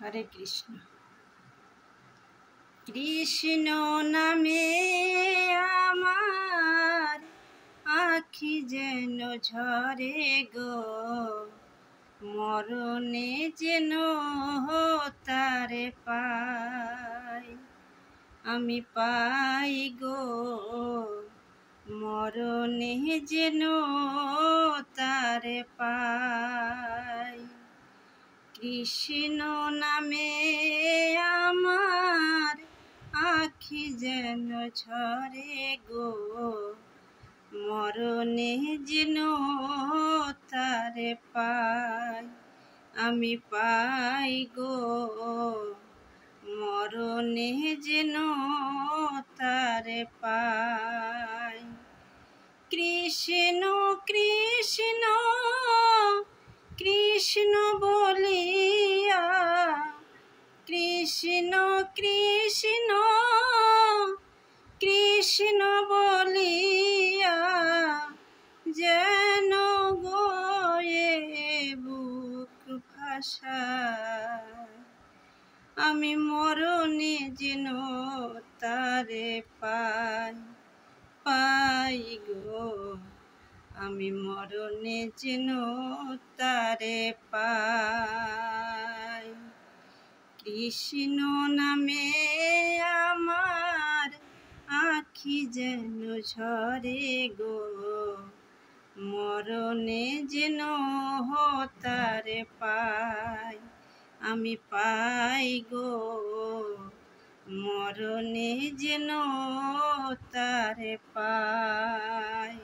হরে কৃষ্ণ। কৃষ্ণ নামে আমার আখি যেন ঝরে গো, মরণে যেন তারে পাই, আমি পাই গো, মরণে যেন তারে পাই। কৃষ্ণ নামে আমার আখি যেন ঝরে গো, মরণে যেন তারে পাই, আমি পাই গো, মরণে যেন তারে পাই। কৃষ্ণ কৃষ্ণ কৃষ্ণ বলিয়া, কৃষ্ণ কৃষ্ণ কৃষ্ণ বলিয়া যেন গোয়ে বুক ভাষায়, আমি মরণে যেন তারে পাই, পাই গো, আমি মরণে যেন তারে পাই। কৃষ্ণ নামে আমার আখি যেন ঝরে গো, মরণে যেন তারে পাই, আমি পাই গো, মরণে যেন তারে পাই।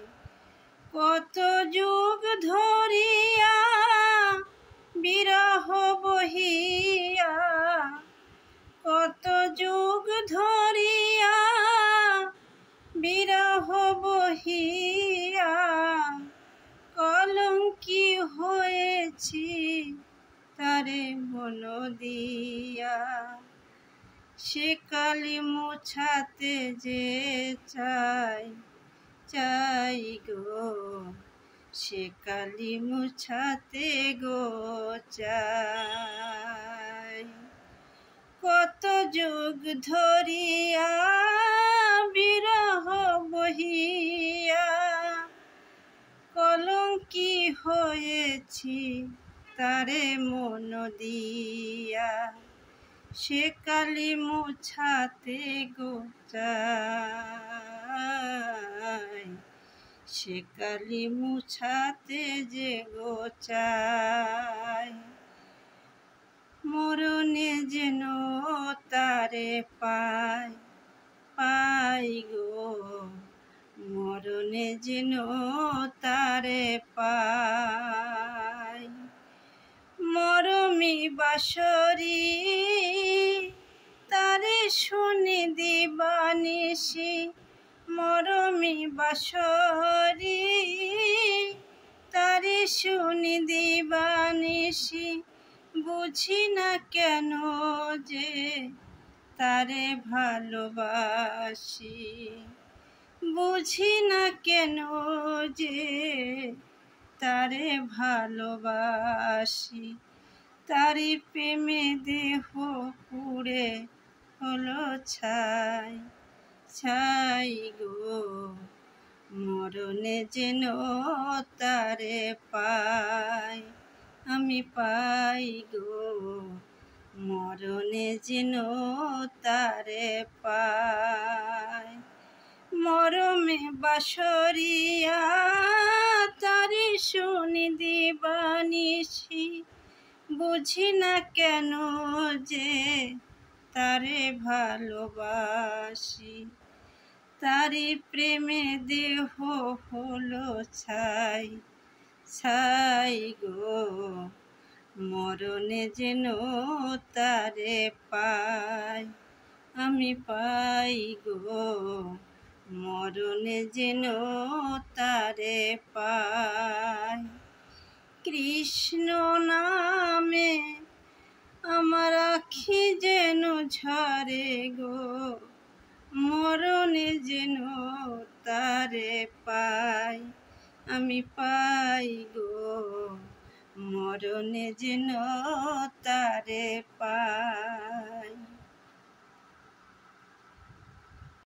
কত যুগ ধরিয়া বিরহ বহিয়া, কত যুগ ধরিয়া বিরহ বহিয়া কলঙ্কি হয়েছি তারে মন দিয়া, সে কালি মোছাতে যে চাই, চাই গো, সে কালি মুছাতে গো চাই। কত যুগ ধরিয়া বিরহ বহিয়া কলঙ্কি হয়েছি তারে মন দিয়া, সে কালি মুছাতে গো চাই, সে কালি মুছাতে যে গো চাই, মরণে যেন তারে পাই, পাই গো, মরণে যেন তারে পাই। মরমি বাসরি তারে শুনি দিবানিসি, মরমি বাসরি তারে শুনি দিবানিসি, বুঝি না কেন যে তারে ভালোবাসি, বুঝি না কেন যে তারে ভালোবাসি, তারি প্রেমে দেহ পুড়ে হলো ছাই, ছাই গো, মরণে যেন তারে পাই, আমি পাই গো, মরণে যেন তারে পাই। মরমে বাসরিয়া তারে শুনি দিবানিসি, বুঝি না কেন যে তারে ভালোবাসি, তারি প্রেমে দেহ হলো ছাই, ছাই গো, মরণে যেন তারে পাই, আমি পাই গো, মরণে যেন তারে পাই। কৃষ্ণ নামে আমার আখি যেন ঝরে গো, মরণে যেন তারে পাই, আমি পাই গো, মরণে যেন তারে পাই।